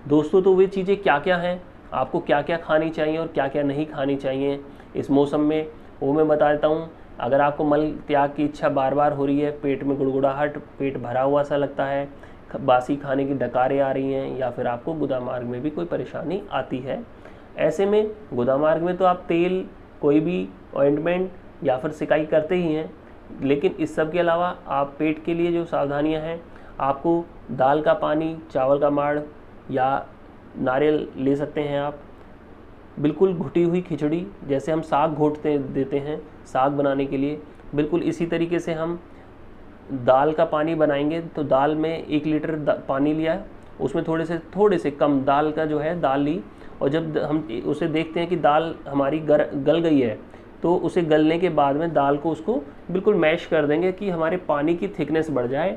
दोस्तों तो वे चीज़ें क्या क्या हैं, आपको क्या क्या खानी चाहिए और क्या क्या नहीं खानी चाहिए इस मौसम में, वो मैं बता देता हूँ। अगर आपको मल त्याग की इच्छा बार बार हो रही है, पेट में गुड़गुड़ाहट, पेट भरा हुआ सा लगता है, बासी खाने की डकारें आ रही हैं, या फिर आपको गुदामार्ग में भी कोई परेशानी आती है, ऐसे में गुदामार्ग में तो आप तेल, कोई भी ऑइंटमेंट या फिर सिकाई करते ही हैं। लेकिन इस सब के अलावा आप पेट के लिए जो सावधानियां हैं, आपको दाल का पानी, चावल का माड़ या नारियल ले सकते हैं आप। बिल्कुल घुटी हुई खिचड़ी, जैसे हम साग घोटते देते हैं साग बनाने के लिए, बिल्कुल इसी तरीके से हम दाल का पानी बनाएंगे। तो दाल में 1 लीटर पानी लिया, उसमें थोड़े से कम दाल का जो है दाल ली, और जब हम उसे देखते हैं कि दाल हमारी गल गई है, तो उसे गलने के बाद में दाल को उसको बिल्कुल मैश कर देंगे कि हमारे पानी की थिकनेस बढ़ जाए।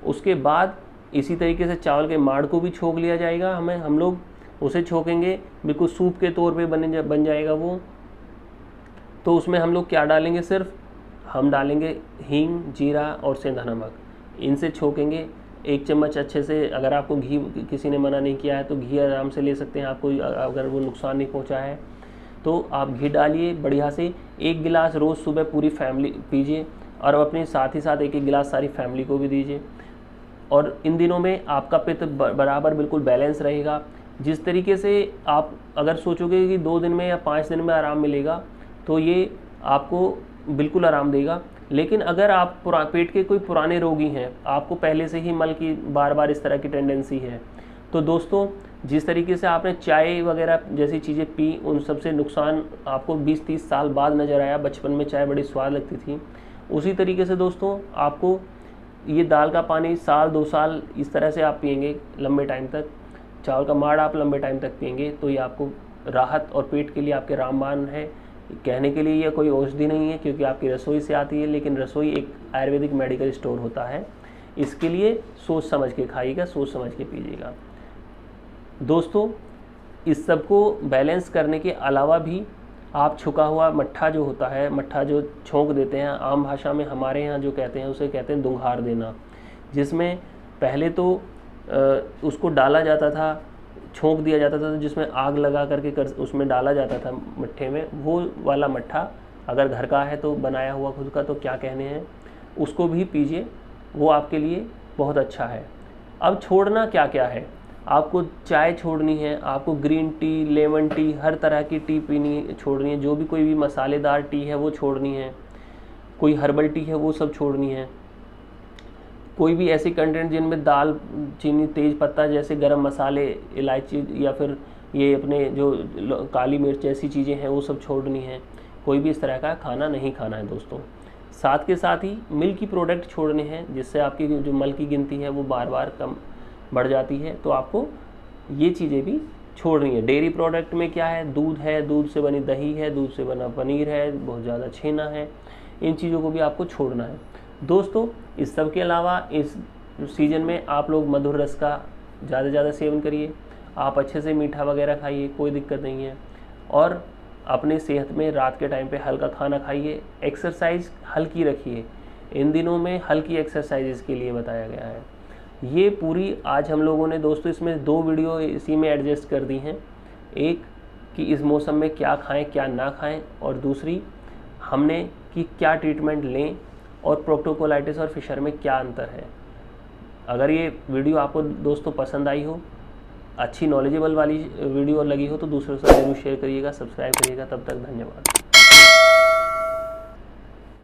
उसके बाद इसी तरीके से चावल के माड़ को भी छोक लिया जाएगा, हम लोग उसे छोकेंगे, बिल्कुल सूप के तौर पे बन जाएगा वो। तो उसमें हम लोग क्या डालेंगे, सिर्फ हम डालेंगे हींग, जीरा और सेंधा नमक, इनसे छोकेंगे 1 चम्मच अच्छे से। अगर आपको घी किसी ने मना नहीं किया है तो घी आराम से ले सकते हैं, आपको अगर वो नुकसान नहीं पहुंचा है तो आप घी डालिए बढ़िया से। 1 गिलास रोज़ सुबह पूरी फैमिली पीजिए, और अपने साथ ही साथ 1 गिलास सारी फैमिली को भी दीजिए। और इन दिनों में आपका पित्त बराबर बिल्कुल बैलेंस रहेगा। जिस तरीके से आप अगर सोचोगे कि 2 दिन में या 5 दिन में आराम मिलेगा, तो ये आपको बिल्कुल आराम देगा। लेकिन अगर आप पेट के कोई पुराने रोगी हैं, आपको पहले से ही मल की बार बार इस तरह की टेंडेंसी है, तो दोस्तों जिस तरीके से आपने चाय वगैरह जैसी चीज़ें पी, उन सब से नुकसान आपको 20-30 साल बाद नज़र आया। बचपन में चाय बड़ी स्वाद लगती थी, उसी तरीके से दोस्तों आपको ये दाल का पानी 1-2 साल इस तरह से आप पिएंगे लंबे टाइम तक, चावल का माड़ आप लंबे टाइम तक पिएंगे, तो ये आपको राहत और पेट के लिए आपके रामबाण है। कहने के लिए यह कोई औषधि नहीं है, क्योंकि आपकी रसोई से आती है, लेकिन रसोई एक आयुर्वेदिक मेडिकल स्टोर होता है। इसके लिए सोच समझ के खाइएगा, सोच समझ के पीजिएगा। दोस्तों इस सब को बैलेंस करने के अलावा भी आप छुका हुआ मट्ठा जो होता है, मट्ठा जो छोंक देते हैं, आम भाषा में हमारे यहाँ जो कहते हैं उसे कहते हैं दुंघार देना, जिसमें पहले तो उसको डाला जाता था, छोंक दिया जाता था, जिसमें आग लगा करके उसमें डाला जाता था मट्ठे में। वो वाला मट्ठा अगर घर का है तो बनाया हुआ खुद का, तो क्या कहने हैं, उसको भी पीजिए, वो आपके लिए बहुत अच्छा है। अब छोड़ना क्या क्या है, आपको चाय छोड़नी है, आपको ग्रीन टी, लेमन टी, हर तरह की टी पीनी छोड़नी है, जो भी कोई भी मसालेदार टी है वो छोड़नी है, कोई हर्बल टी है वो सब छोड़नी है। कोई भी ऐसी कंटेंट जिनमें दाल चीनी, तेज पत्ता जैसे गरम मसाले, इलायची या फिर ये अपने जो काली मिर्च ऐसी चीज़ें हैं वो सब छोड़नी है। कोई भी इस तरह का खाना नहीं खाना है दोस्तों। साथ के साथ ही मिल्क की प्रोडक्ट छोड़ने हैं, जिससे आपकी जो मल की गिनती है वो बार बार कम बढ़ जाती है, तो आपको ये चीज़ें भी छोड़नी है। डेयरी प्रोडक्ट में क्या है, दूध है, दूध से बनी दही है, दूध से बना पनीर है, बहुत ज़्यादा छेना है, इन चीज़ों को भी आपको छोड़ना है दोस्तों। इस सब के अलावा इस सीज़न में आप लोग मधुर रस का ज़्यादा से ज़्यादा सेवन करिए, आप अच्छे से मीठा वगैरह खाइए, कोई दिक्कत नहीं है। और अपने सेहत में रात के टाइम पे हल्का खाना खाइए, एक्सरसाइज हल्की रखिए। इन दिनों में हल्की एक्सरसाइज के लिए बताया गया है। ये पूरी आज हम लोगों ने दोस्तों इसमें 2 वीडियो इसी में एडजस्ट कर दी हैं। एक कि इस मौसम में क्या खाएं क्या ना खाएं, और दूसरी हमने कि क्या ट्रीटमेंट लें, और प्रोक्टोकोलाइटिस और फिशर में क्या अंतर है। अगर ये वीडियो आपको दोस्तों पसंद आई हो, अच्छी नॉलेजेबल वाली वीडियो लगी हो, तो दूसरों से ज़रूर शेयर करिएगा, सब्सक्राइब करिएगा। तब तक धन्यवाद।